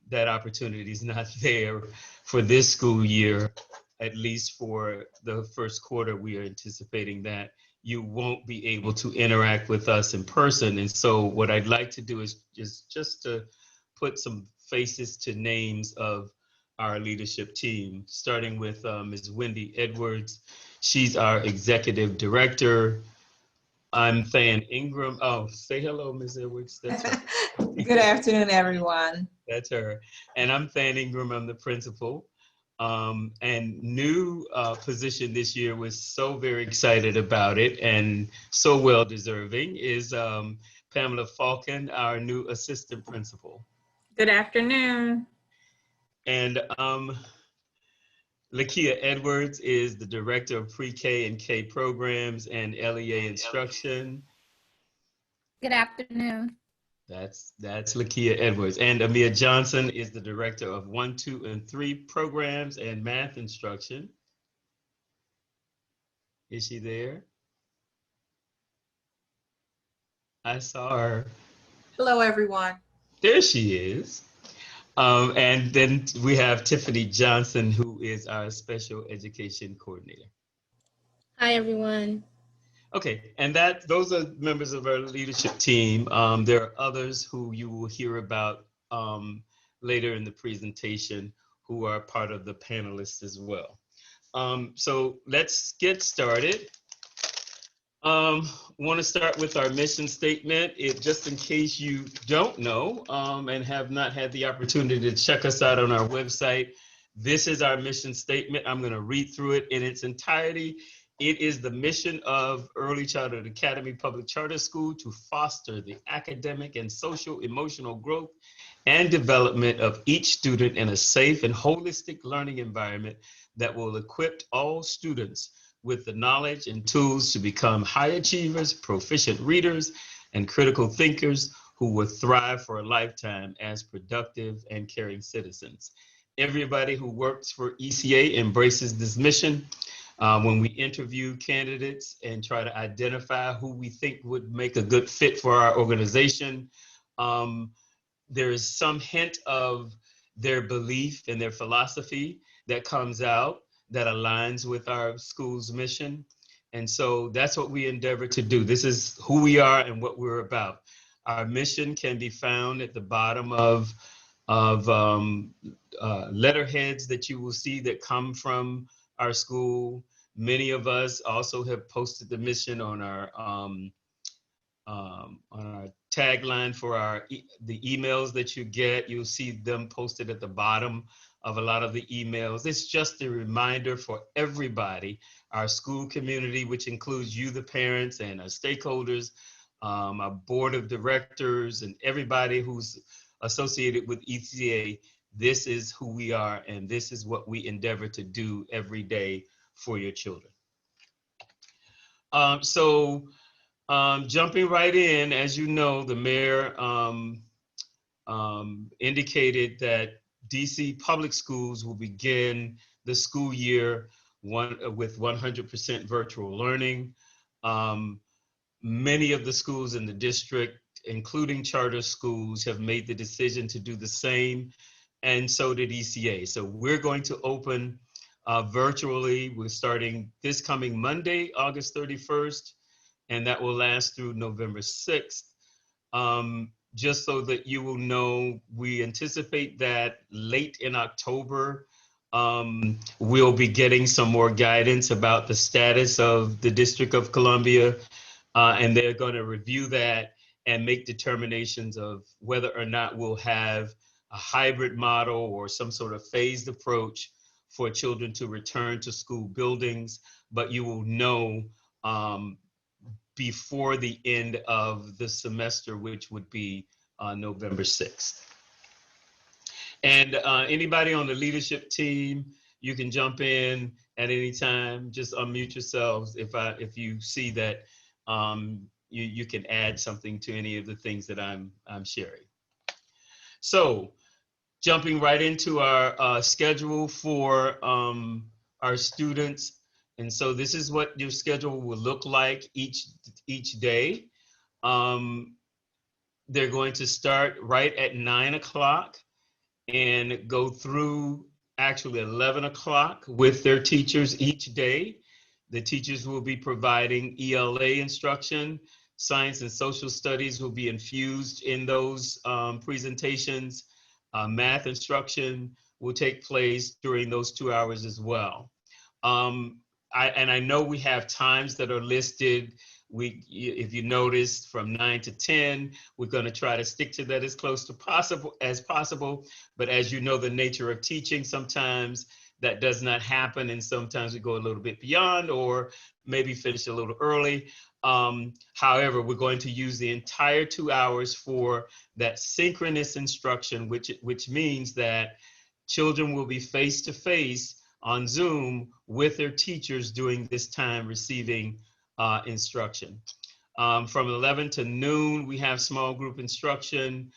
that opportunity is not there for this school year, at least for the first quarter. We are anticipating that you won't be able to interact with us in person. And so what I'd like to do is just to put some faces to names of our leadership team, starting with Ms. Wendy Edwards. She's our executive director. I'm Than Ingram. Oh, say hello, Ms. Edwards. That's her. Good afternoon, everyone. That's her. And I'm Than Ingram. I'm the principal. And new position this year, was so very excited about it and so well deserving, is Pamela Falcon, our new assistant principal. Good afternoon. And Lakia Edwards is the director of pre-K and K programs and LEA instruction. Good afternoon. That's Lakia Edwards. And Amia Johnson is the director of 1, 2, and 3 programs and math instruction. Is she there? I saw her. Hello, everyone. There she is. And then we have Tiffany Johnson, who is our special education coordinator. Hi, everyone. Okay, and those are members of our leadership team. There are others who you will hear about later in the presentation who are part of the panelists as well. So let's get started. Want to start with our mission statement. Just in case you don't know and have not had the opportunity to check us out on our website, this is our mission statement. I'm going to read through it in its entirety. It is the mission of Early Childhood Academy Public Charter School to foster the academic and social emotional growth and development of each student in a safe and holistic learning environment that will equip all students with the knowledge and tools to become high achievers, proficient readers, and critical thinkers who will thrive for a lifetime as productive and caring citizens. Everybody who works for ECA embraces this mission. When we interview candidates and try to identify who we think would make a good fit for our organization, there is some hint of their belief and their philosophy that comes out that aligns with our school's mission. And so that's what we endeavor to do. This is who we are and what we're about. Our mission can be found at the bottom of letterheads that you will see that come from our school. Many of us also have posted the mission on our tagline for the emails that you get. You'll see them posted at the bottom of a lot of the emails. It's just a reminder for everybody, our school community, which includes you, the parents, and our stakeholders, our board of directors, and everybody who's associated with ECA. This is who we are, and this is what we endeavor to do every day for your children. Jumping right in, as you know, the mayor indicated that DC public schools will begin the school year with 100% virtual learning. Many of the schools in the district, including charter schools, have made the decision to do the same, and so did ECA. So we're going to open virtually. We're starting this coming Monday, August 31st, and that will last through November 6th. Just so that you will know, we anticipate that late in October, we'll be getting some more guidance about the status of the District of Columbia, and they're going to review that and make determinations of whether or not we'll have a hybrid model or some sort of phased approach for children to return to school buildings. But you will know before the end of the semester, which would be November 6th. And anybody on the leadership team, you can jump in at any time. Just unmute yourselves if you see that you can add something to any of the things that I'm sharing. So jumping right into our schedule for our students. And so this is what your schedule will look like each day. They're going to start right at 9 o'clock and go through actually 11 o'clock with their teachers each day. The teachers will be providing ELA instruction. Science and social studies will be infused in those presentations. Math instruction will take place during those 2 hours as well. I know we have times that are listed. If you notice, from 9 to 10, we're going to try to stick to that as close to possible. But as you know, the nature of teaching, sometimes that does not happen, and sometimes we go a little bit beyond, or maybe finish a little early. However, we're going to use the entire 2 hours for that synchronous instruction, which means that children will be face to face on Zoom with their teachers during this time receiving instruction. From 11 to noon, we have small group instruction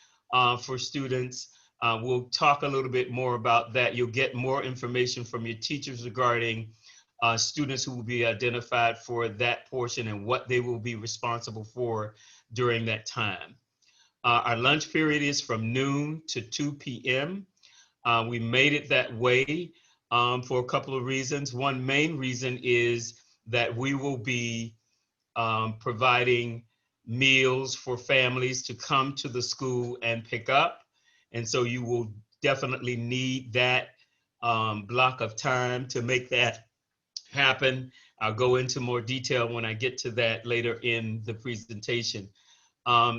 for students. We'll talk a little bit more about that. You'll get more information from your teachers regarding students who will be identified for that portion and what they will be responsible for during that time. Our lunch period is from noon to 2 p.m. We made it that way for a couple of reasons. One main reason is that we will be providing meals for families to come to the school and pick up. And so you will definitely need that block of time to make that happen. I'll go into more detail when I get to that later in the presentation.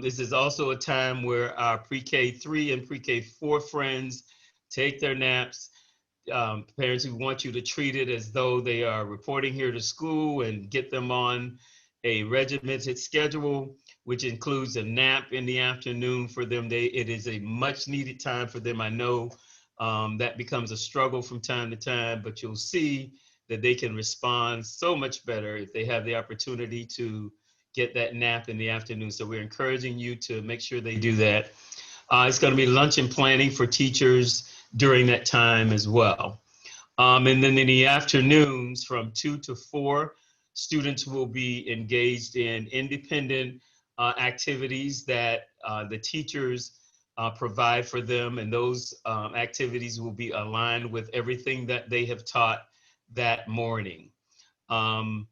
This is also a time where our pre-K 3 and pre-K 4 friends take their naps. Parents who want you to treat it as though they are reporting here to school and get them on a regimented schedule, which includes a nap in the afternoon for them. It is a much needed time for them. I know that becomes a struggle from time to time, but you'll see that they can respond so much better if they have the opportunity to get that nap in the afternoon. So we're encouraging you to make sure they do that. It's going to be lunch and planning for teachers during that time as well. And then in the afternoons from 2 to 4, students will be engaged in independent activities that the teachers provide for them. And those activities will be aligned with everything that they have taught that morning. And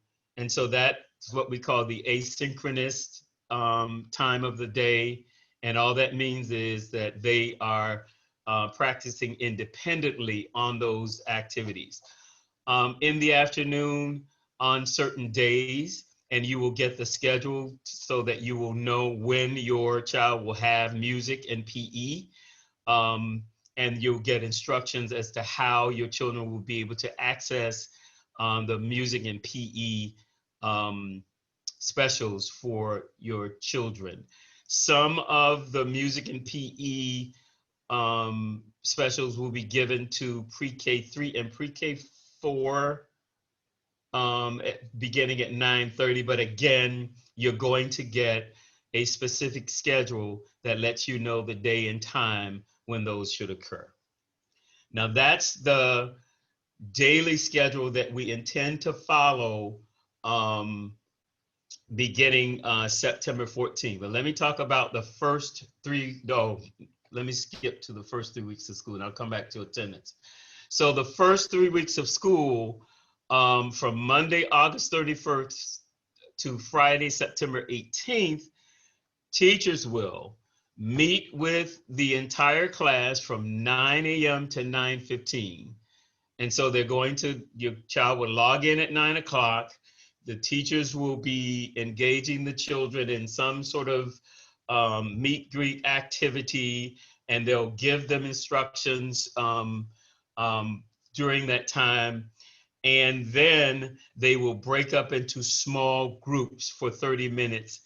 so that's what we call the asynchronous time of the day. And all that means is that they are practicing independently on those activities. In the afternoon on certain days, and you will get the schedule so that you will know when your child will have music and PE. And you'll get instructions as to how your children will be able to access the music and PE specials for your children. Some of the music and PE specials will be given to pre-K 3 and pre-K 4 beginning at 9:30, but again, you're going to get a specific schedule that lets you know the day and time when those should occur. Now that's the daily schedule that we intend to follow beginning September 14th. But let me talk about the first let me skip to the first 3 weeks of school and I'll come back to attendance. So the first 3 weeks of school, from Monday, August 31st to Friday, September 18th, teachers will meet with the entire class from 9 a.m. to 9:15. And so your child will log in at 9 o'clock. The teachers will be engaging the children in some sort of meet greet activity, and they'll give them instructions during that time. And then they will break up into small groups for 30 minutes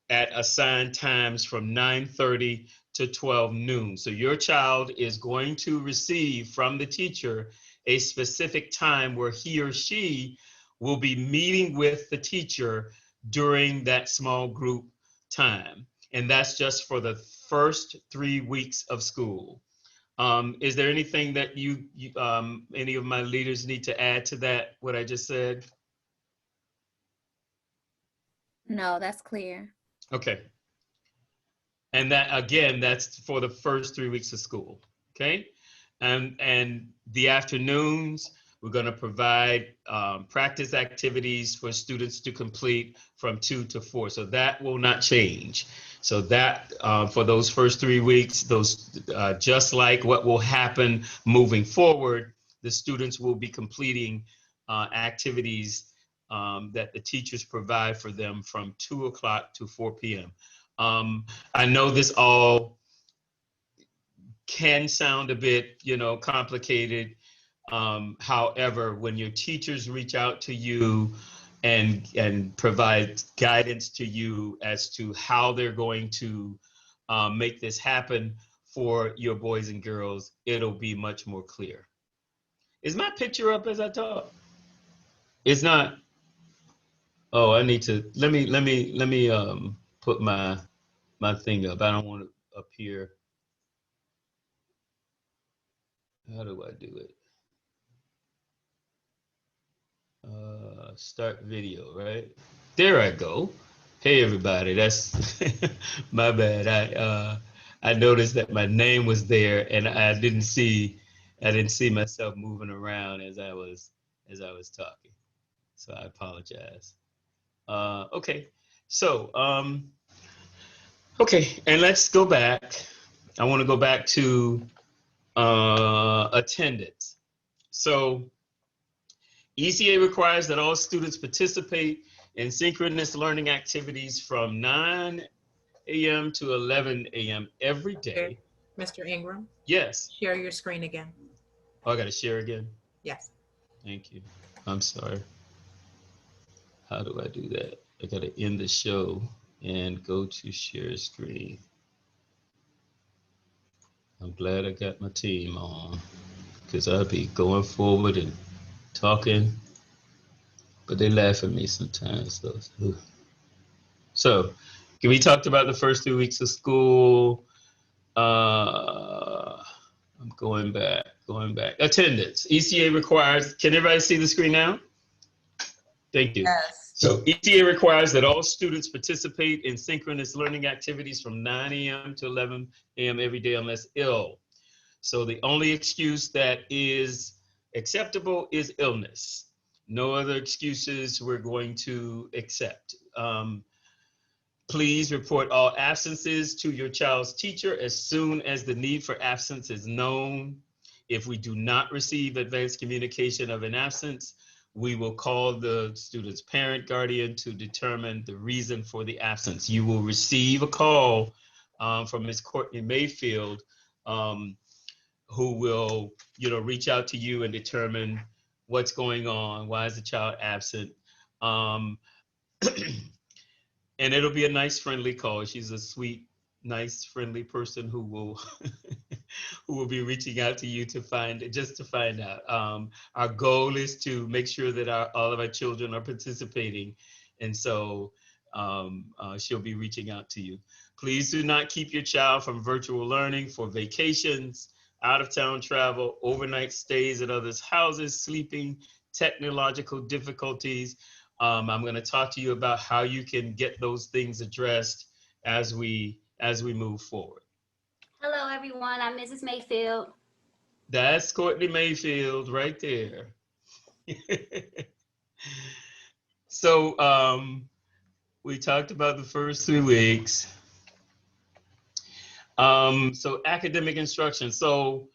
at assigned times from 9:30 to 12 noon. So your child is going to receive from the teacher a specific time where he or she will be meeting with the teacher during that small group time. And that's just for the first 3 weeks of school. Is there anything that any of my leaders need to add to that, what I just said? No, that's clear. Okay. And that, again, that's for the first 3 weeks of school. Okay. And the afternoons, we're going to provide practice activities for students to complete from 2 to 4. So that will not change. So that for those first 3 weeks, those just like what will happen moving forward, the students will be completing activities that the teachers provide for them from 2 o'clock to 4 p.m. I know this all can sound a bit, complicated. However, when your teachers reach out to you and provide guidance to you as to how they're going to make this happen for your boys and girls, it'll be much more clear. Is my picture up as I talk? It's not. Oh, I need to let me put my thing up. I don't want to appear. How do I do it? Start video, right? There I go. Hey everybody, that's my bad. I noticed that my name was there and I didn't see myself moving around as I was talking. So I apologize. Okay. So okay, and let's go back. I want to go back to attendance. So ECA requires that all students participate in synchronous learning activities from 9 a.m. to 11 a.m. every day. Mr. Ingram, Yes. share your screen again. Oh, I got to share again? Yes. Thank you. I'm sorry. How do I do that? I got to end the show and go to share screen. I'm glad I got my team on because I'll be going forward and talking, but they laugh at me sometimes. So, we talked about the first 2 weeks of school. I'm going back. Attendance. ECA requires, can everybody see the screen now? Thank you. Yes. So ECA requires that all students participate in synchronous learning activities from 9 a.m. to 11 a.m. every day unless ill. So the only excuse that is acceptable is illness. No other excuses we're going to accept. Please report all absences to your child's teacher as soon as the need for absence is known. If we do not receive advanced communication of an absence, we will call the student's parent guardian to determine the reason for the absence. You will receive a call from Ms. Courtney Mayfield, who will, reach out to you and determine what's going on, why is the child absent. And it'll be a nice, friendly call. She's a sweet, nice, friendly person who will who will be reaching out to you to find out. Our goal is to make sure that all of our children are participating, and so she'll be reaching out to you. Please do not keep your child from virtual learning for vacations, out-of-town travel, overnight stays at others' houses, sleeping, technological difficulties. I'm going to talk to you about how you can get those things addressed as we move forward. Hello, everyone. I'm Mrs. Mayfield. That's Courtney Mayfield right there. So we talked about the first 3 weeks. So academic instruction. So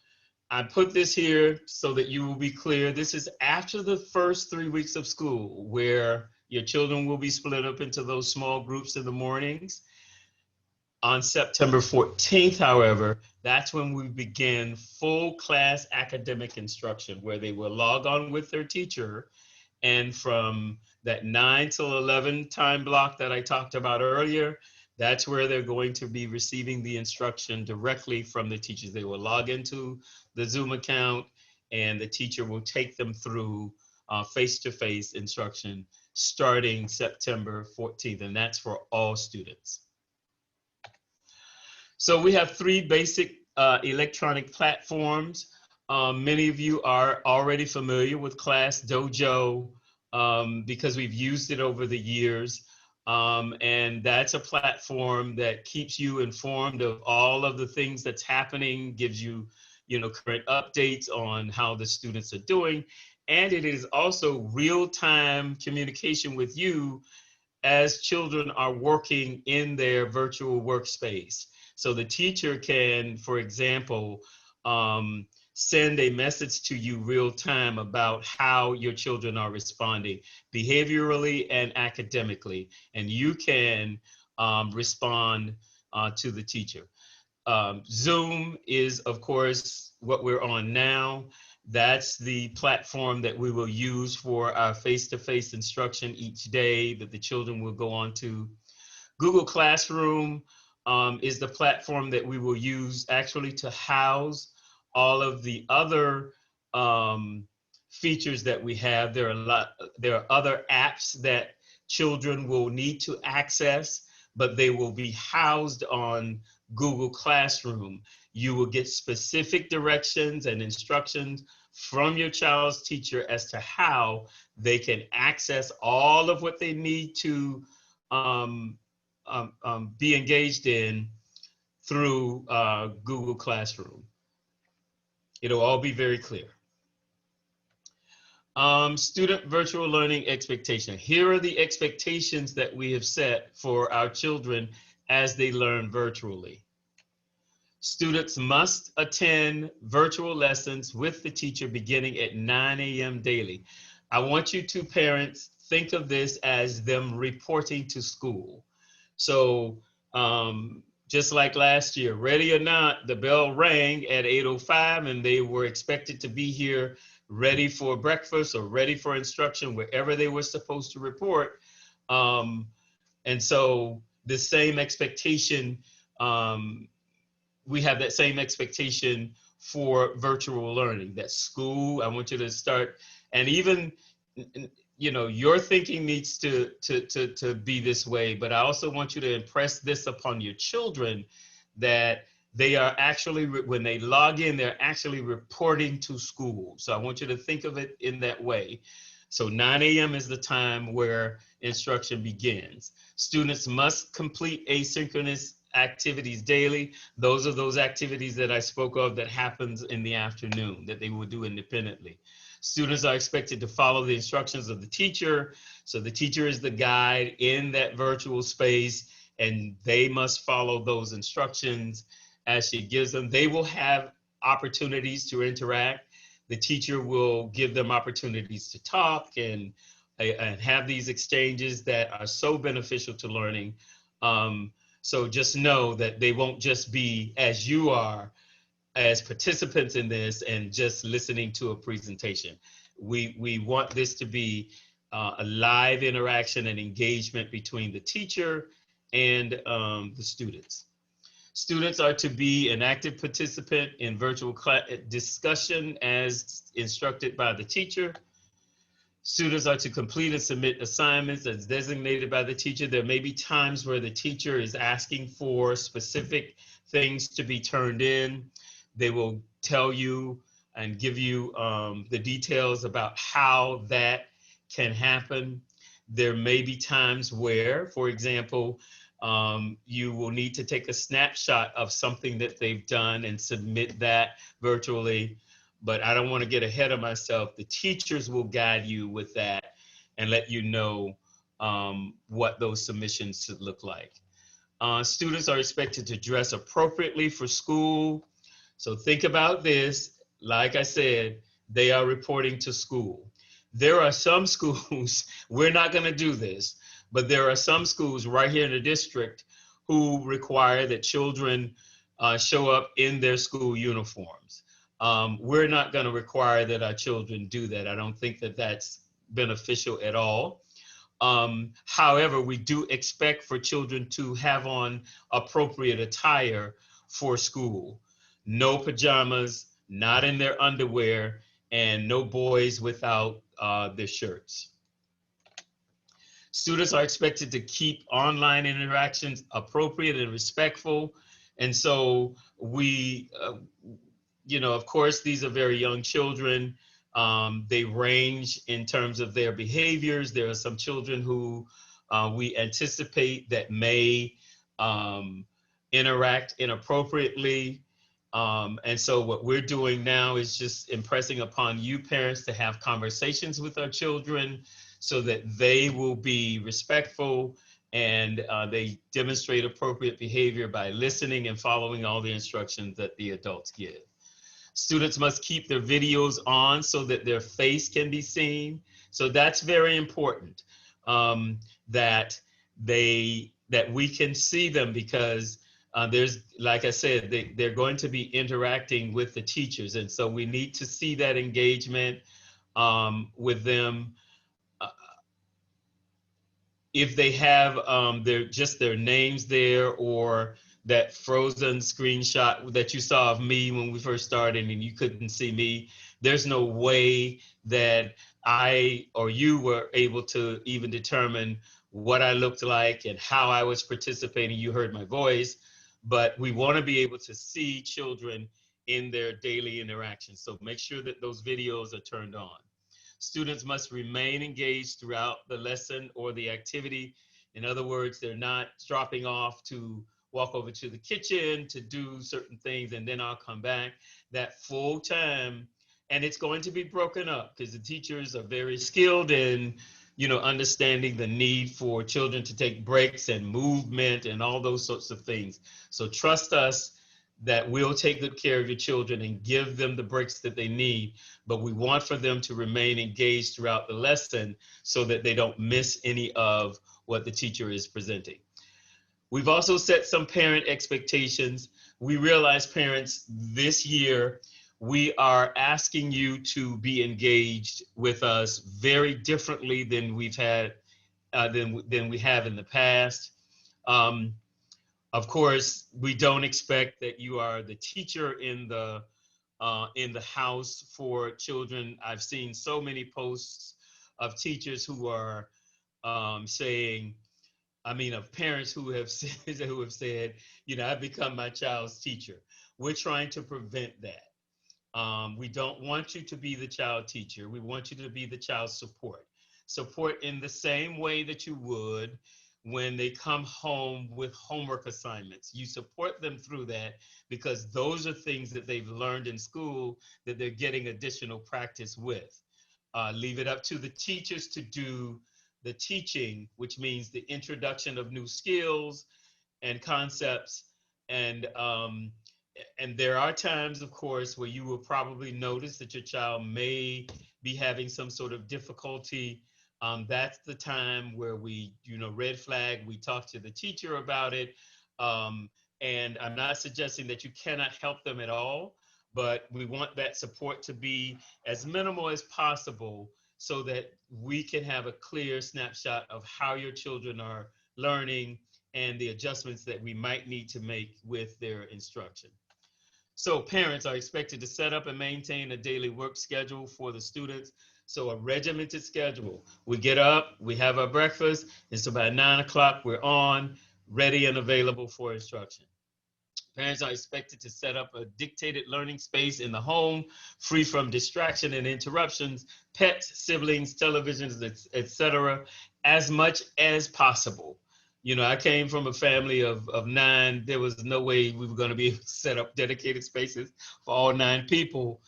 I put this here so that you will be clear. This is after the first 3 weeks of school, where your children will be split up into those small groups in the mornings. On September 14th, however, that's when we begin full class academic instruction, where they will log on with their teacher. And from that 9 till 11 time block that I talked about earlier, that's where they're going to be receiving the instruction directly from the teachers. They will log into the Zoom account and the teacher will take them through face-to-face instruction starting September 14th, and that's for all students. So we have 3 basic electronic platforms. Many of you are already familiar with Class Dojo because we've used it over the years. And that's a platform that keeps you informed of all of the things that's happening, gives you current updates on how the students are doing. And it is also real-time communication with you as children are working in their virtual workspace. So the teacher can, for example, send a message to you real time about how your children are responding behaviorally and academically, and you can respond to the teacher. Zoom is, of course, what we're on now. That's the platform that we will use for our face-to-face instruction each day that the children will go on to. Google Classroom is the platform that we will use actually to house all of the other features that we have. There are other apps that children will need to access, but they will be housed on Google Classroom. You will get specific directions and instructions from your child's teacher as to how they can access all of what they need to be engaged in through Google Classroom. It'll all be very clear. Student virtual learning expectation. Here are the expectations that we have set for our children as they learn virtually. Students must attend virtual lessons with the teacher beginning at 9 a.m. daily. I want you to, parents, think of this as them reporting to school. So just like last year, ready or not, the bell rang at 8:05 and they were expected to be here ready for breakfast or ready for instruction wherever they were supposed to report. And so the same expectation, we have that same expectation for virtual learning. That school, I want you to start, and even, your thinking needs to be this way, but I also want you to impress this upon your children, that they are actually, when they log in, they're actually reporting to school. So I want you to think of it in that way. So 9 a.m. is the time where instruction begins. Students must complete asynchronous activities daily. Those are those activities that I spoke of that happens in the afternoon that they will do independently. Students are expected to follow the instructions of the teacher. So the teacher is the guide in that virtual space, and they must follow those instructions as she gives them. They will have opportunities to interact. The teacher will give them opportunities to talk and have these exchanges that are so beneficial to learning. So just know that they won't just be as you are as participants in this and just listening to a presentation. We want this to be a live interaction and engagement between the teacher and the students. Students are to be an active participant in virtual discussion as instructed by the teacher. Students are to complete and submit assignments as designated by the teacher. There may be times where the teacher is asking for specific things to be turned in. They will tell you and give you the details about how that can happen. There may be times where, for example, you will need to take a snapshot of something that they've done and submit that virtually. But I don't want to get ahead of myself. The teachers will guide you with that and let you know what those submissions should look like. Students are expected to dress appropriately for school. So think about this. Like I said, they are reporting to school. There are some schools, we're not going to do this, but there are some schools right here in the district who require that children show up in their school uniforms. We're not going to require that our children do that. I don't think that that's beneficial at all. However, we do expect for children to have on appropriate attire for school. No pajamas, not in their underwear, and no boys without their shirts. Students are expected to keep online interactions appropriate and respectful. And so we, of course, these are very young children. They range in terms of their behaviors. There are some children who we anticipate that may interact inappropriately. And so what we're doing now is just impressing upon you parents to have conversations with our children so that they will be respectful and they demonstrate appropriate behavior by listening and following all the instructions that the adults give. Students must keep their videos on so that their face can be seen. So that's very important, that we can see them, because there's, like I said, they're going to be interacting with the teachers. And so we need to see that engagement with them. If they have their names there, or that frozen screenshot that you saw of me when we first started and you couldn't see me, there's no way that I or you were able to even determine what I looked like and how I was participating. You heard my voice, but we want to be able to see children in their daily interactions. So make sure that those videos are turned on. Students must remain engaged throughout the lesson or the activity. In other words, they're not dropping off to walk over to the kitchen to do certain things and then I'll come back. That full time, and it's going to be broken up because the teachers are very skilled in, understanding the need for children to take breaks and movement and all those sorts of things. So trust us that we'll take good care of your children and give them the breaks that they need, but we want for them to remain engaged throughout the lesson so that they don't miss any of what the teacher is presenting. We've also set some parent expectations. We realize, parents, this year, we are asking you to be engaged with us very differently than we've had, than we have in the past. Of course, we don't expect that you are the teacher in the house for children. I've seen so many posts of teachers who are saying, of parents who have said, I've become my child's teacher. We're trying to prevent that. We don't want you to be the child teacher. We want you to be the child support. Support in the same way that you would when they come home with homework assignments. You support them through that because those are things that they've learned in school that they're getting additional practice with. Leave it up to the teachers to do the teaching, which means the introduction of new skills and concepts. And there are times, of course, where you will probably notice that your child may be having some sort of difficulty. That's the time where we, red flag, we talk to the teacher about it. And I'm not suggesting that you cannot help them at all, but we want that support to be as minimal as possible so that we can have a clear snapshot of how your children are learning and the adjustments that we might need to make with their instruction. So parents are expected to set up and maintain a daily work schedule for the students. So a regimented schedule. We get up, we have our breakfast, and so by 9 o'clock, we're on, ready and available for instruction. Parents are expected to set up a dictated learning space in the home, free from distraction and interruptions, pets, siblings, televisions, etc., as much as possible. I came from a family of 9. There was no way we were going to be able to set up dedicated spaces for all 9 people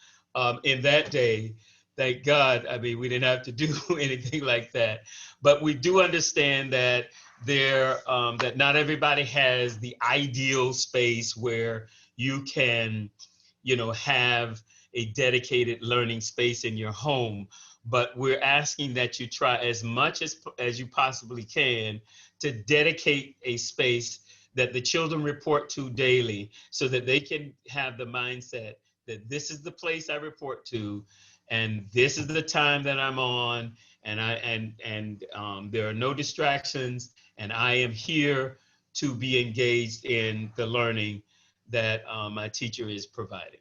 in that day. Thank God. We didn't have to do anything like that. But we do understand that that not everybody has the ideal space where you can, have a dedicated learning space in your home. But we're asking that you try as much as you possibly can to dedicate a space that the children report to daily so that they can have the mindset that this is the place I report to, and this is the time that I'm on, and there are no distractions, and I am here to be engaged in the learning that my teacher is providing.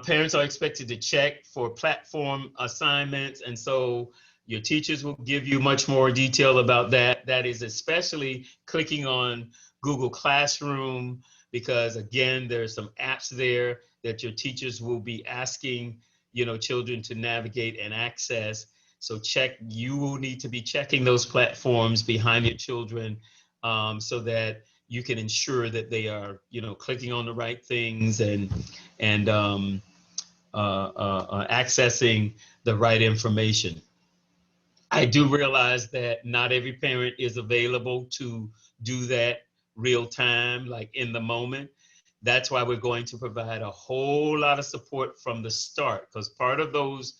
Parents are expected to check for platform assignments, and so your teachers will give you much more detail about that. That is especially clicking on Google Classroom, because again, there's some apps there that your teachers will be asking children to navigate and access. So you will need to be checking those platforms behind your children so that you can ensure that they are, clicking on the right things and accessing the right information. I do realize that not every parent is available to do that real time, like in the moment. That's why we're going to provide a whole lot of support from the start, because part of those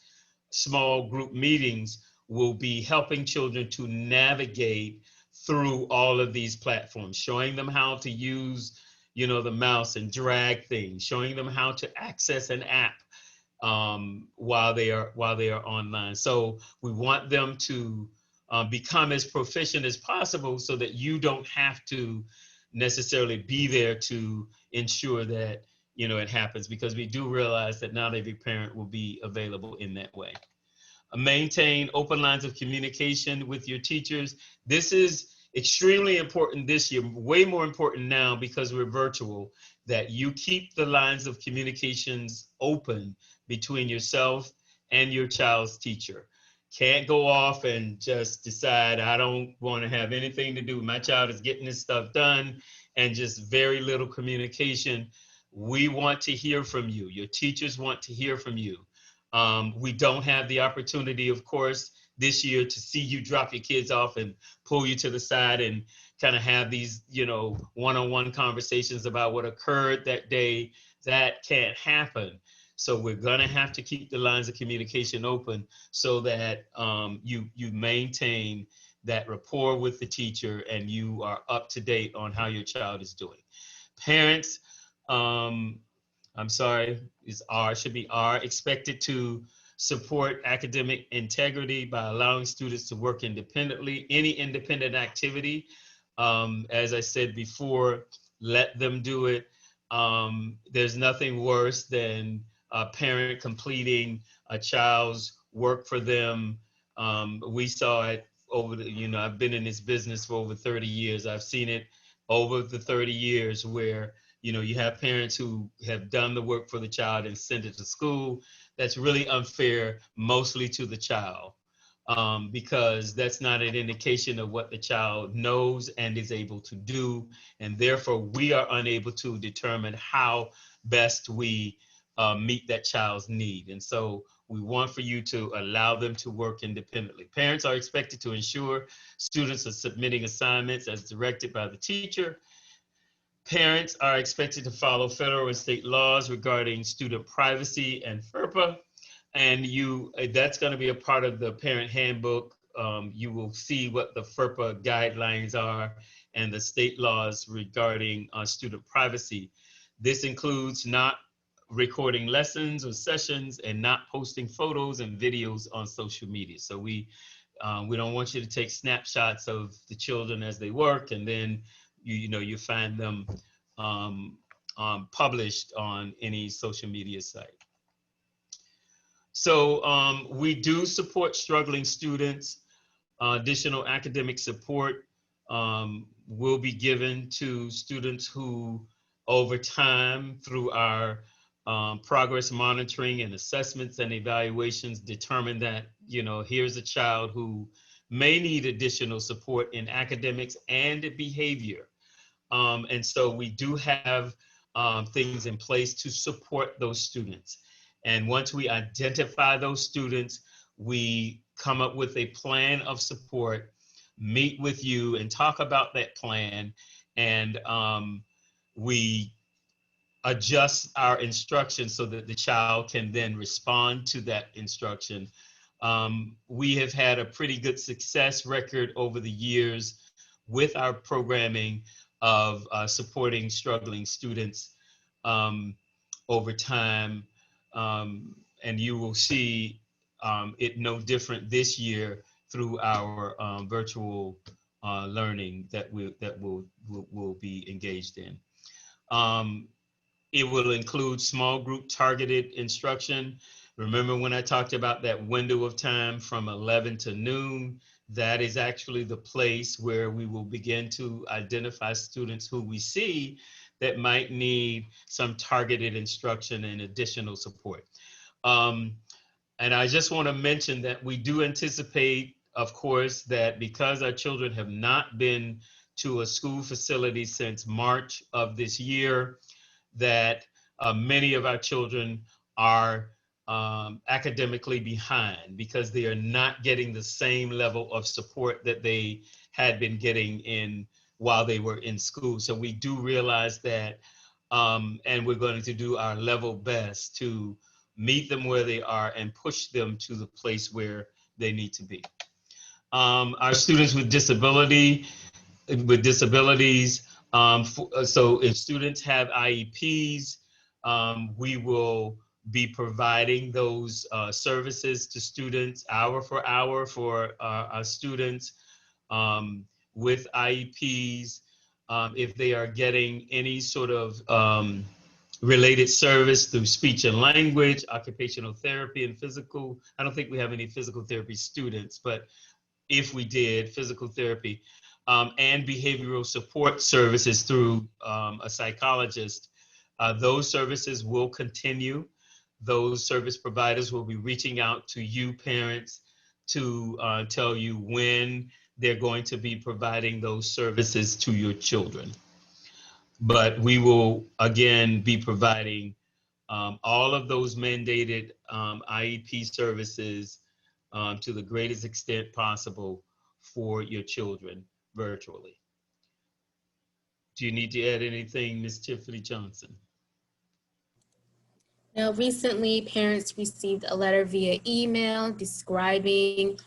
small group meetings will be helping children to navigate through all of these platforms, showing them how to use, the mouse and drag things, showing them how to access an app while they are online. So we want them to become as proficient as possible so that you don't have to necessarily be there to ensure that it happens, because we do realize that not every parent will be available in that way. Maintain open lines of communication with your teachers. This is extremely important this year, way more important now because we're virtual, that you keep the lines of communications open between yourself and your child's teacher. Can't go off and just decide, I don't want to have anything to do. My child is getting this stuff done, and just very little communication. We want to hear from you. Your teachers want to hear from you. We don't have the opportunity, of course, this year to see you drop your kids off and pull you to the side and kind of have these, one-on-one conversations about what occurred that day. That can't happen. So we're gonna have to keep the lines of communication open so that you maintain that rapport with the teacher and you are up to date on how your child is doing. Parents, should be expected to support academic integrity by allowing students to work independently. Any independent activity, as I said before, let them do it. There's nothing worse than a parent completing a child's work for them. We saw it over the, I've been in this business for over 30 years. I've seen it over the 30 years where, you have parents who have done the work for the child and send it to school. That's really unfair, mostly to the child, because that's not an indication of what the child knows and is able to do. And therefore, we are unable to determine how best we meet that child's need. And so we want for you to allow them to work independently. Parents are expected to ensure students are submitting assignments as directed by the teacher. Parents are expected to follow federal and state laws regarding student privacy and FERPA. And that's going to be a part of the parent handbook. You will see what the FERPA guidelines are and the state laws regarding student privacy. This includes not recording lessons or sessions and not posting photos and videos on social media. So we don't want you to take snapshots of the children as they work and then you find them published on any social media site. So we do support struggling students. Additional academic support will be given to students who, over time, through our progress monitoring and assessments and evaluations, determine that, here's a child who may need additional support in academics and behavior. And so we do have things in place to support those students. And once we identify those students, we come up with a plan of support, meet with you and talk about that plan. And we adjust our instructions so that the child can then respond to that instruction. We have had a pretty good success record over the years with our programming of supporting struggling students over time. And you will see it no different this year through our virtual learning that we'll be engaged in. It will include small group targeted instruction. Remember when I talked about that window of time from 11 to noon? That is actually the place where we will begin to identify students who we see that might need some targeted instruction and additional support. And I just want to mention that we do anticipate, of course, that because our children have not been to a school facility since March of this year, that many of our children are academically behind because they are not getting the same level of support that they had been getting while they were in school. So we do realize that, and we're going to do our level best to meet them where they are and push them to the place where they need to be. Our students with disabilities, so if students have IEPs, we will be providing those services to students hour for hour for our students with IEPs. If they are getting any sort of related service through speech and language, occupational therapy, and physical. I don't think we have any physical therapy students, but if we did, physical therapy and behavioral support services through a psychologist, those services will continue. Those service providers will be reaching out to you parents to tell you when they're going to be providing those services to your children. But we will, again, be providing all of those mandated IEP services to the greatest extent possible for your children virtually. Do you need to add anything, Ms. Tiffany Johnson? Now, recently, parents received a letter via email describing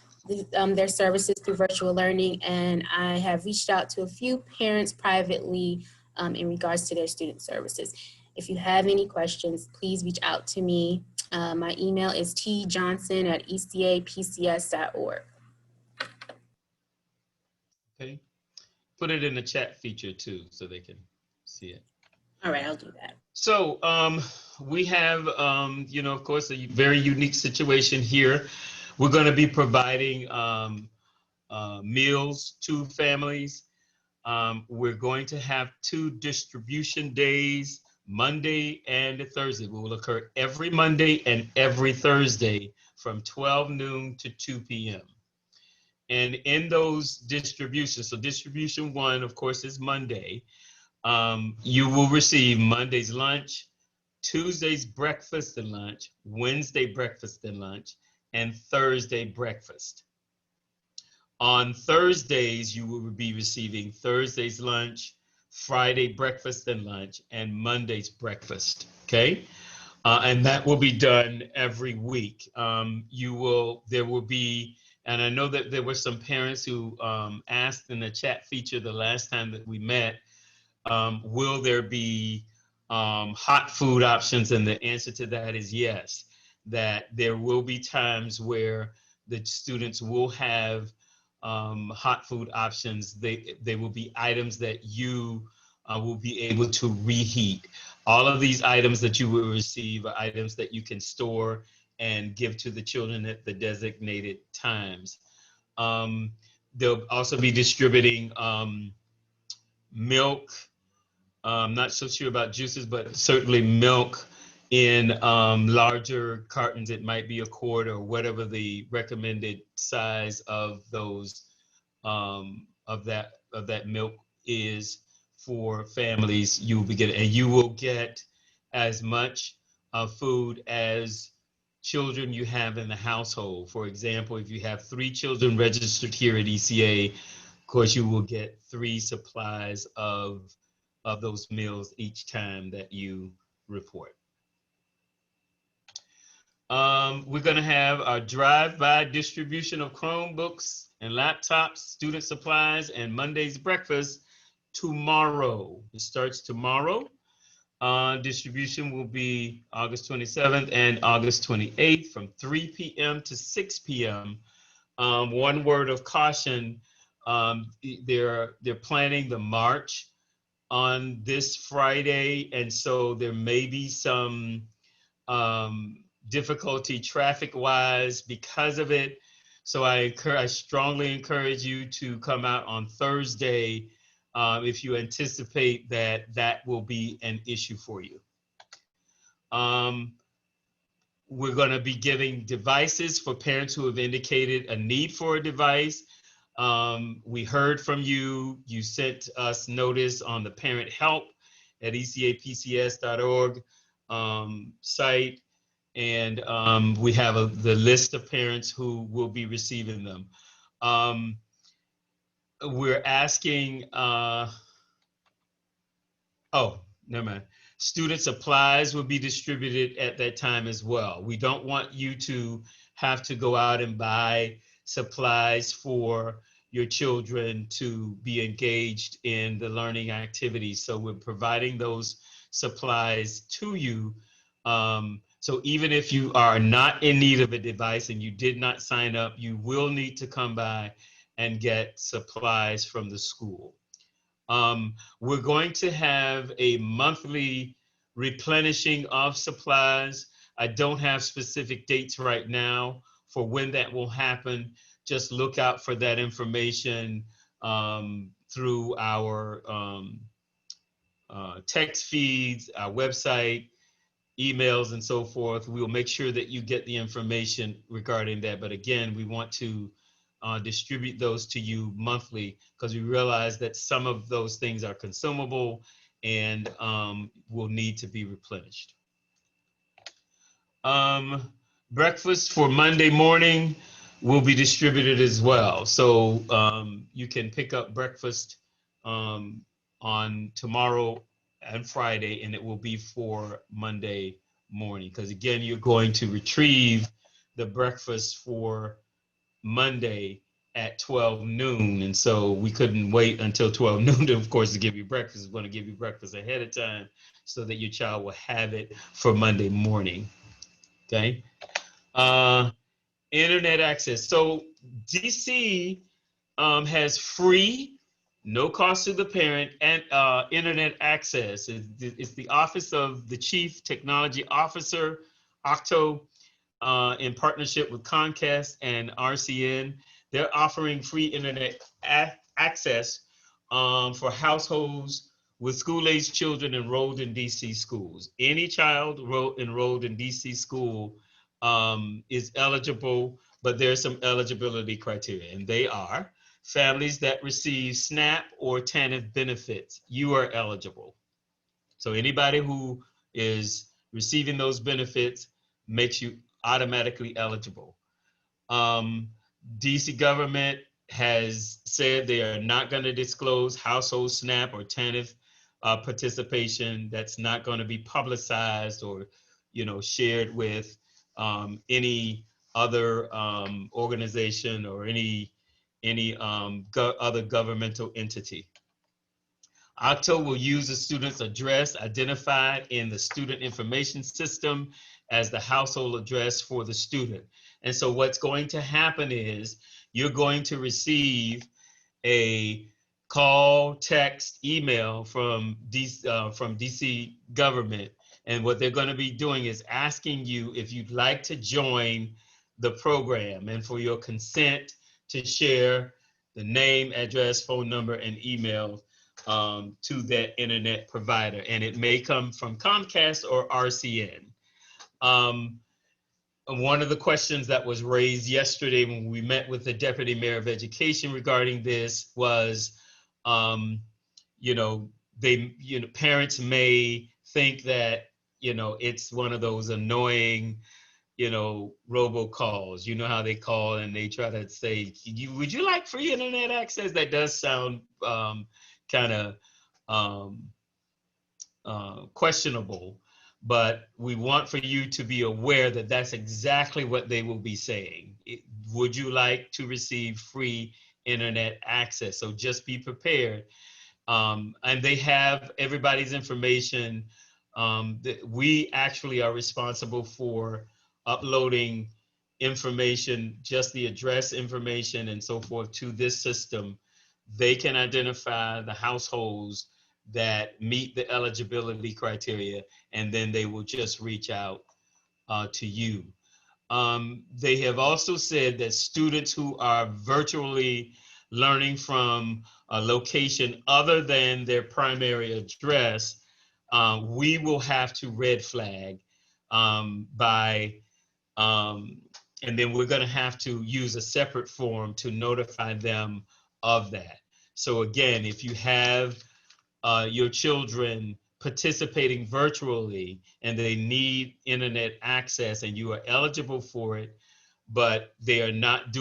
their services through virtual learning, and I have reached out to a few parents privately in regards to their student services. If you have any questions, please reach out to me. My email is tjohnson@ecapcs.org. Okay. Put it in the chat feature too, so they can see it. All right, I'll do that. So we have, of course, a very unique situation here. We're going to be providing meals to families. We're going to have 2 distribution days, Monday and Thursday. We will occur every Monday and every Thursday from 12 noon to 2 p.m. And in those distributions, so distribution 1, of course, is Monday. You will receive Monday's lunch, Tuesday's breakfast and lunch, Wednesday breakfast and lunch, and Thursday breakfast. On Thursdays, you will be receiving Thursday's lunch, Friday breakfast and lunch, and Monday's breakfast, okay? And that will be done every week. There will be, and I know that there were some parents who asked in the chat feature the last time that we met, will there be hot food options? And the answer to that is yes, that there will be times where the students will have hot food options. They will be items that you will be able to reheat. All of these items that you will receive are items that you can store and give to the children at the designated times. They'll also be distributing milk. I'm not so sure about juices, but certainly milk in larger cartons. It might be a quart or whatever the recommended size of those of that milk is for families. You will be getting, and you will get as much food as children you have in the household. For example, if you have 3 children registered here at ECA, of course, you will get 3 supplies of those meals each time that you report. We're going to have our drive-by distribution of Chromebooks and laptops, student supplies, and Monday's breakfast tomorrow. It starts tomorrow. Distribution will be August 27th and August 28th from 3 p.m. to 6 p.m. One word of caution, they're planning the march on this Friday, and so there may be some difficulty traffic-wise because of it. So I strongly encourage you to come out on Thursday if you anticipate that will be an issue for you. We're going to be giving devices for parents who have indicated a need for a device. We heard from you. You sent us notice on the parent help at ecapcs.org site. And we have the list of parents who will be receiving them. We're asking, oh, never mind. Student supplies will be distributed at that time as well. We don't want you to have to go out and buy supplies for your children to be engaged in the learning activities. So we're providing those supplies to you. So even if you are not in need of a device and you did not sign up, you will need to come by and get supplies from the school. We're going to have a monthly replenishing of supplies. I don't have specific dates right now for when that will happen. Just look out for that information through our text feeds, our website, emails, and so forth. We'll make sure that you get the information regarding that. But again, we want to distribute those to you monthly because we realize that some of those things are consumable and will need to be replenished. Breakfast for Monday morning will be distributed as well. So you can pick up breakfast on tomorrow and Friday, and it will be for Monday morning. Because again, you're going to retrieve the breakfast for Monday at 12 noon. And so we couldn't wait until 12 noon, to, of course, to give you breakfast. We're going to give you breakfast ahead of time so that your child will have it for Monday morning. Okay. Internet access. So DC has free, no cost to the parent, and internet access. It's the Office of the Chief Technology Officer, OCTO, in partnership with Comcast and RCN. They're offering free internet access for households with school-aged children enrolled in DC schools. Any child enrolled in DC school is eligible, but there's some eligibility criteria, and they are families that receive SNAP or TANF benefits. You are eligible. So anybody who is receiving those benefits makes you automatically eligible. DC government has said they are not going to disclose household SNAP or TANF participation. That's not going to be publicized or, shared with any other organization or any other governmental entity. OCTO will use the student's address identified in the student information system as the household address for the student. And so what's going to happen is you're going to receive a call, text, email from DC government. And what they're going to be doing is asking you if you'd like to join the program and for your consent to share the name, address, phone number, and email to that internet provider. And it may come from Comcast or RCN. One of the questions that was raised yesterday when we met with the Deputy Mayor of Education regarding this was, parents may think that, it's one of those annoying, robocalls. You know how they call and they try to say, would you like free internet access? That does sound kind of questionable. But we want for you to be aware that that's exactly what they will be saying. Would you like to receive free internet access? So just be prepared. And they have everybody's information. We actually are responsible for uploading information, just the address information and so forth, to this system. They can identify the households that meet the eligibility criteria, and then they will just reach out to you. They have also said that students who are virtually learning from a location other than their primary address, we will have to red flag by And then we're going to have to use a separate form to notify them of that. So again, if you have your children participating virtually and they need internet access and you are eligible for it, but they're not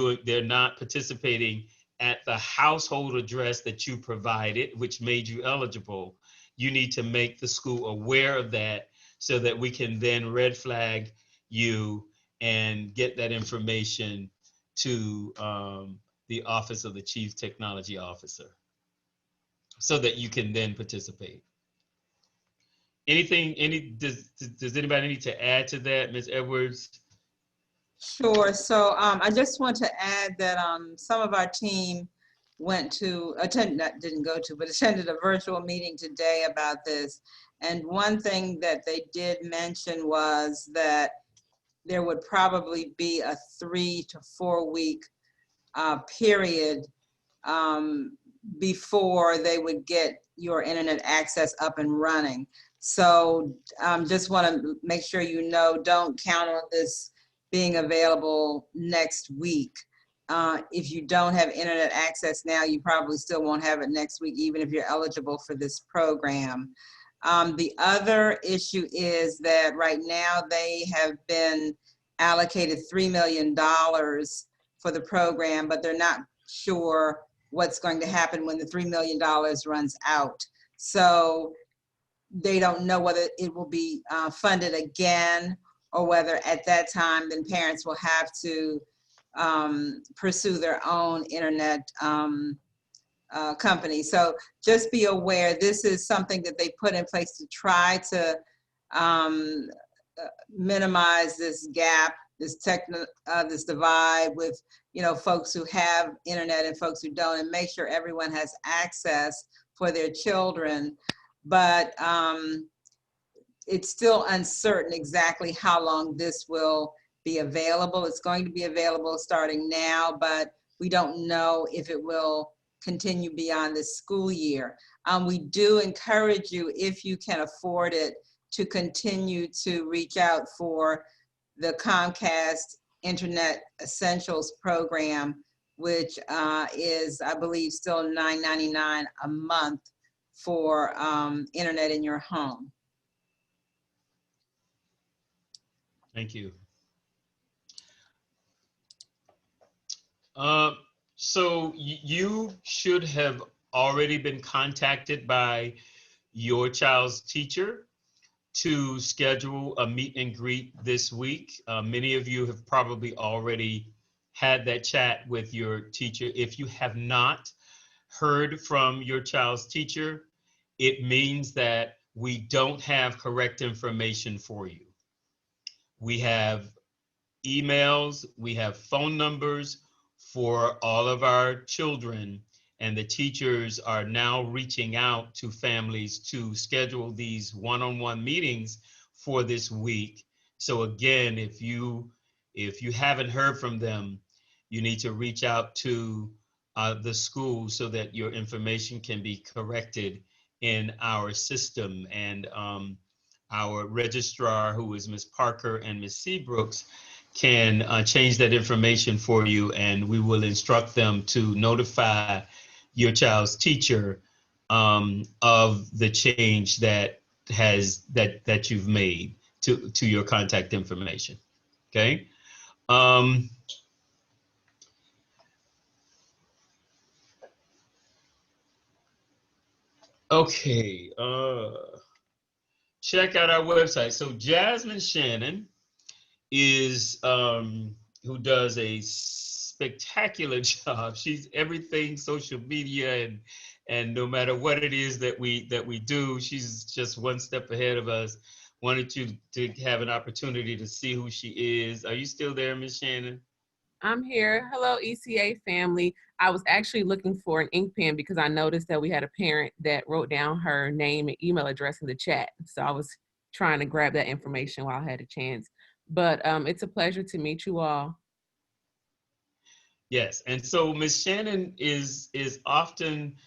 participating at the household address that you provided, which made you eligible, you need to make the school aware of that so that we can then red flag you and get that information to the Office of the Chief Technology Officer so that you can then participate. Does anybody need to add to that, Ms. Edwards? Sure. So I just want to add that some of our team attended a virtual meeting today about this. And one thing that they did mention was that there would probably be a 3 to 4 week period before they would get your internet access up and running. So just want to make sure you know, don't count on this being available next week. If you don't have internet access now, you probably still won't have it next week, even if you're eligible for this program. The other issue is that right now they have been allocated $3 million for the program, but they're not sure what's going to happen when the $3 million runs out. So they don't know whether it will be funded again or whether at that time then parents will have to pursue their own internet company. So just be aware, this is something that they put in place to try to minimize this gap, this divide with, you know, folks who have internet and folks who don't, and make sure everyone has access for their children. But it's still uncertain exactly how long this will be available. It's going to be available starting now, but we don't know if it will continue beyond this school year. We do encourage you, if you can afford it, to continue to reach out for the Comcast Internet Essentials program, which is, I believe, still $9.99 a month for internet in your home. Thank you. So you should have already been contacted by your child's teacher to schedule a meet and greet this week. Many of you have probably already had that chat with your teacher. If you have not heard from your child's teacher, it means that we don't have correct information for you. We have emails, we have phone numbers for all of our children, and the teachers are now reaching out to families to schedule these one-on-one meetings for this week. So again, if you haven't heard from them, you need to reach out to the school so that your information can be corrected in our system. And our registrar, who is Ms. Parker and Ms. Seabrooks, can change that information for you, and we will instruct them to notify your child's teacher of the change that you've made to your contact information. Okay. Okay. Check out our website. So Jasmine Shannon is who does a spectacular job. She's everything social media, and no matter what it is that we do, she's just one step ahead of us. Wanted you to have an opportunity to see who she is. Are you still there, Ms. Shannon? I'm here. Hello, ECA family. I was actually looking for an ink pen because I noticed that we had a parent that wrote down her name and email address in the chat. So I was trying to grab that information while I had a chance. But it's a pleasure to meet you all. Yes, and so Ms. Shannon is often,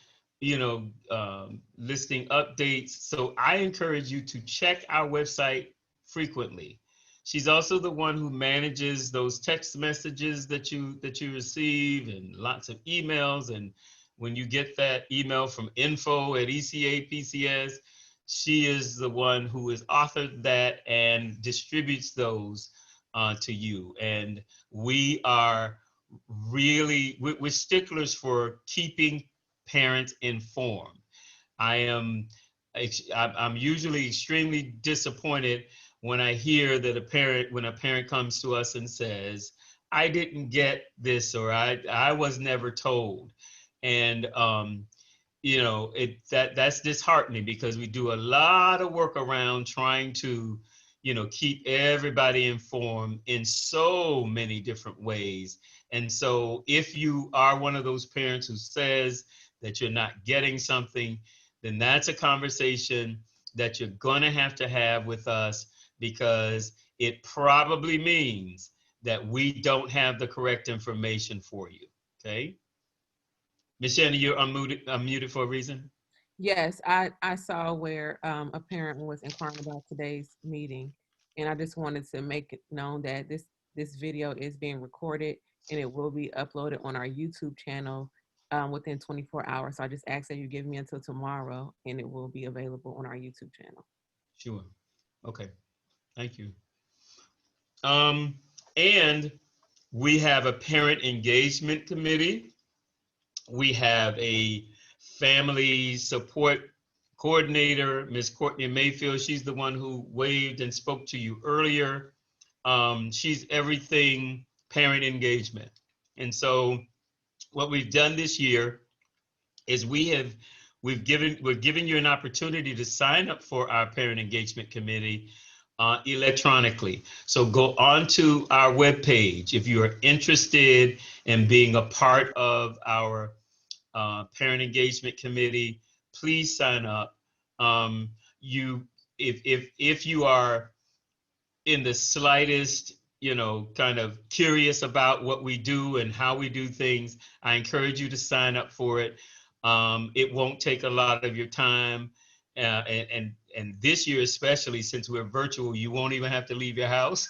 listing updates. So I encourage you to check our website frequently She's also the one who manages those text messages that you receive and lots of emails. And when you get that email from info@ECA PCS, she is the one who has authored that and distributes those to you. And we are really, we're sticklers for keeping parents informed. I'm usually extremely disappointed when I hear that when a parent comes to us and says, I didn't get this, or I was never told. And you know, that's disheartening, because we do a lot of work around trying to, you know, keep everybody informed in so many different ways. And so if you are one of those parents who says that you're not getting something, then that's a conversation that you're gonna have to have with us, because it probably means that we don't have the correct information for you, okay? Ms. Shannon, you're unmuted for a reason? Yes, I saw where a parent was inquiring about today's meeting, and I just wanted to make it known that this video is being recorded and it will be uploaded on our YouTube channel within 24 hours. So I just ask that you give me until tomorrow, and it will be available on our YouTube channel. Sure. Okay. Thank you. And we have a parent engagement committee. We have a family support coordinator, Ms. Courtney Mayfield. She's the one who waved and spoke to you earlier. She's everything parent engagement. And so what we've done this year is we're giving you an opportunity to sign up for our parent engagement committee electronically. So go onto our webpage if you are interested in being a part of our parent engagement committee. Please sign up. If you are in the slightest, you know, kind of curious about what we do and how we do things, I encourage you to sign up for it. It won't take a lot of your time. And this year, especially since we're virtual, you won't even have to leave your house.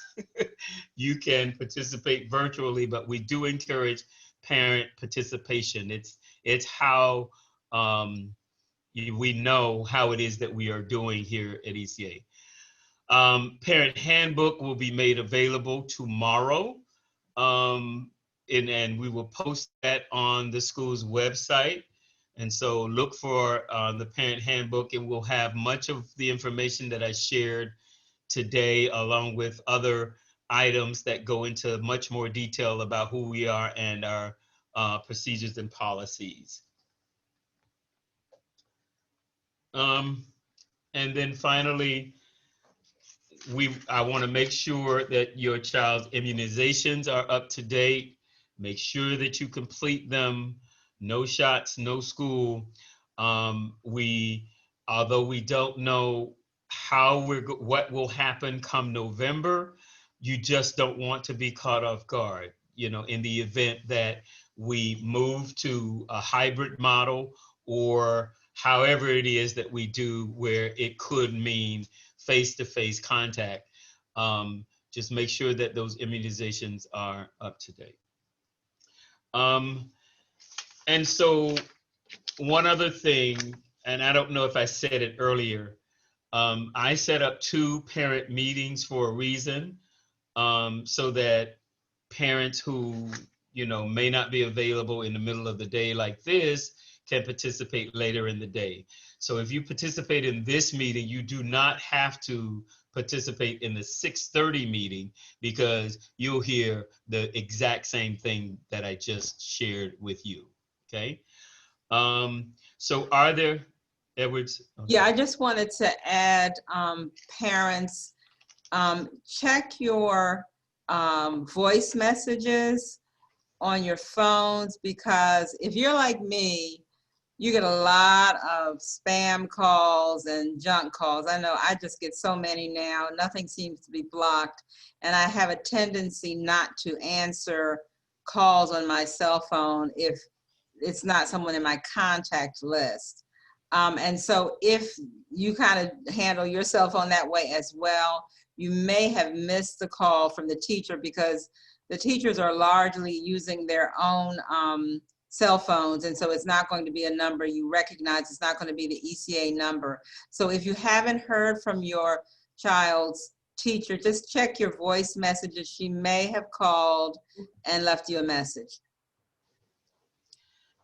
You can participate virtually, but we do encourage parent participation. It's how we know how it is that we are doing here at ECA. Parent handbook will be made available tomorrow. And we will post that on the school's website. And so look for the parent handbook, and we'll have much of the information that I shared today, along with other items that go into much more detail about who we are and our procedures and policies. And then finally, I want to make sure that your child's immunizations are up to date. Make sure that you complete them. No shots, no school. Although we don't know what will happen come November, you just don't want to be caught off guard, you know, in the event that we move to a hybrid model, or however it is that we do, where it could mean face-to-face contact. Just make sure that those immunizations are up to date. And so one other thing, and I don't know if I said it earlier, I set up 2 parent meetings for a reason, so that parents who, you know, may not be available in the middle of the day like this can participate later in the day. So if you participate in this meeting, you do not have to participate in the 6:30 meeting, because you'll hear the exact same thing that I just shared with you, okay? So are there, Edwards? Okay. Yeah, I just wanted to add, parents, check your voice messages on your phones, because if you're like me, you get a lot of spam calls and junk calls. I know I just get so many now. Nothing seems to be blocked. And I have a tendency not to answer calls on my cell phone if it's not someone in my contact list. And so if you kind of handle your cell phone that way as well, you may have missed the call from the teacher because the teachers are largely using their own cell phones. And so it's not going to be a number you recognize. It's not going to be the ECA number. So if you haven't heard from your child's teacher, just check your voice messages. She may have called and left you a message.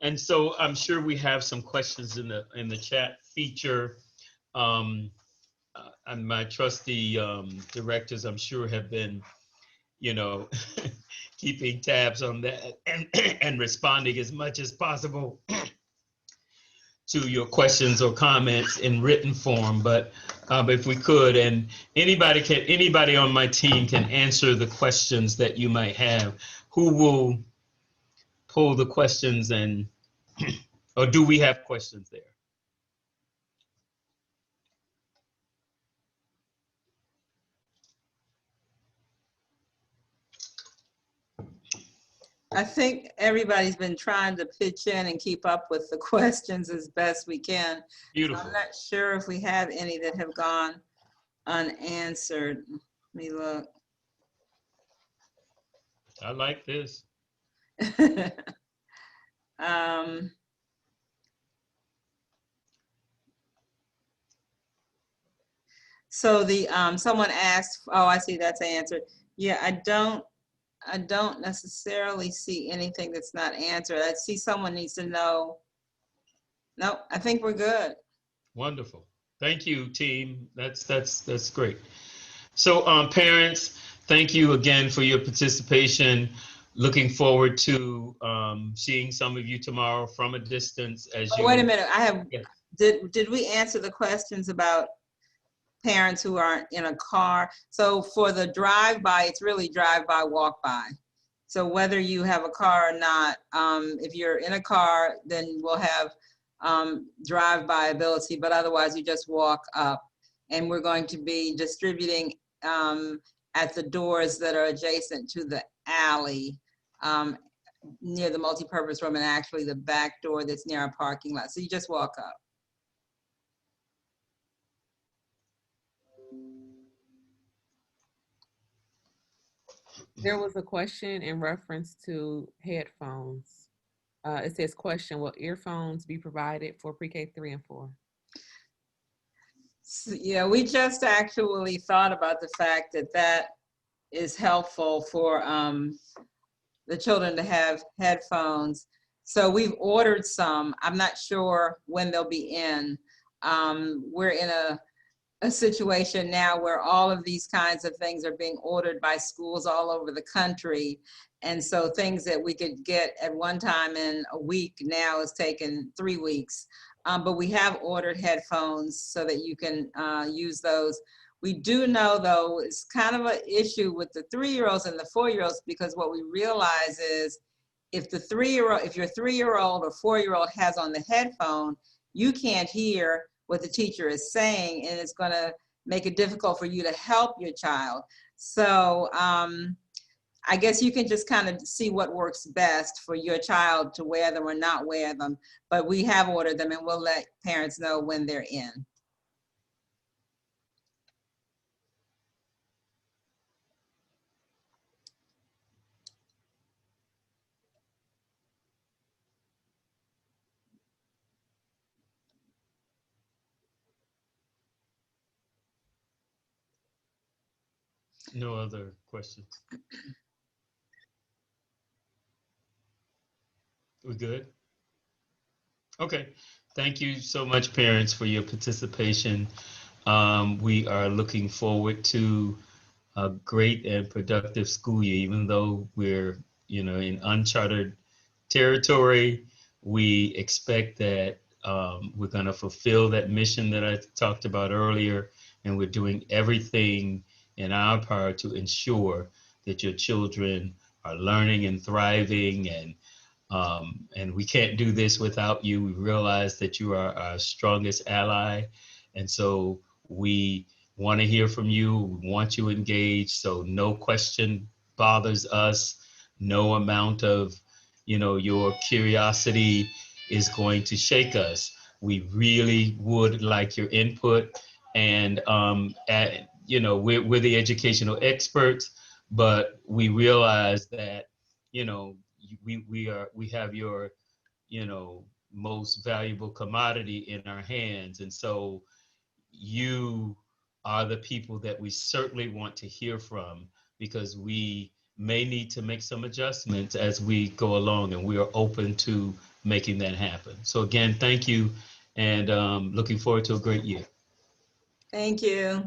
And so I'm sure we have some questions in the chat feature. And my trusty directors, I'm sure, have been, you know, keeping tabs on that and responding as much as possible to your questions or comments in written form. But if we could, and anybody on my team can answer the questions that you might have. Who will pull the questions, and or do we have questions there? I think everybody's been trying to pitch in and keep up with the questions as best we can. Beautiful. I'm not sure if we have any that have gone unanswered. Let me look. I like this. So the someone asked, oh, I see, that's answered. Yeah, I don't necessarily see anything that's not answered. I see someone needs to know. No, I think we're good. Wonderful. Thank you, team. That's great. So parents, thank you again for your participation. Looking forward to seeing some of you tomorrow from a distance as you. Wait a minute, I have, Yes. did we answer the questions about parents who aren't in a car? So for the drive-by, it's really drive-by, walk-by. So whether you have a car or not, if you're in a car, then we'll have drive-by ability, but otherwise you just walk up. And we're going to be distributing at the doors that are adjacent to the alley near the multipurpose room, and actually the back door that's near our parking lot. So you just walk up. There was a question in reference to headphones. It says, question, will earphones be provided for pre-K 3 and 4? So, yeah, we just actually thought about the fact that that is helpful for the children to have headphones. So we've ordered some. I'm not sure when they'll be in. We're in a situation now where all of these kinds of things are being ordered by schools all over the country. And so things that we could get at one time in a week now is taking 3 weeks. But we have ordered headphones so that you can use those. We do know, though, it's kind of an issue with the 3-year-olds and the 4-year-olds, because what we realize is if your 3-year-old or 4-year-old has on the headphone, you can't hear what the teacher is saying, and it's going to make it difficult for you to help your child. So I guess you can just kind of see what works best for your child to wear them or not wear them. But we have ordered them, and we'll let parents know when they're in. No other questions. We good? Okay. Thank you so much, parents, for your participation. We are looking forward to a great and productive school year, even though we're, in uncharted territory. We expect that we're going to fulfill that mission that I talked about earlier, and we're doing everything in our power to ensure that your children are learning and thriving, and we can't do this without you. We realize that you are our strongest ally, and so we want to hear from you. We want you engaged, so no question bothers us. No amount of, your curiosity is going to shake us. We really would like your input, and you know, we're the educational experts, but we realize that, you know, we have your, you know, most valuable commodity in our hands. And so you are the people that we certainly want to hear from, because we may need to make some adjustments as we go along, and we are open to making that happen. So again, thank you, and looking forward to a great year. Thank you.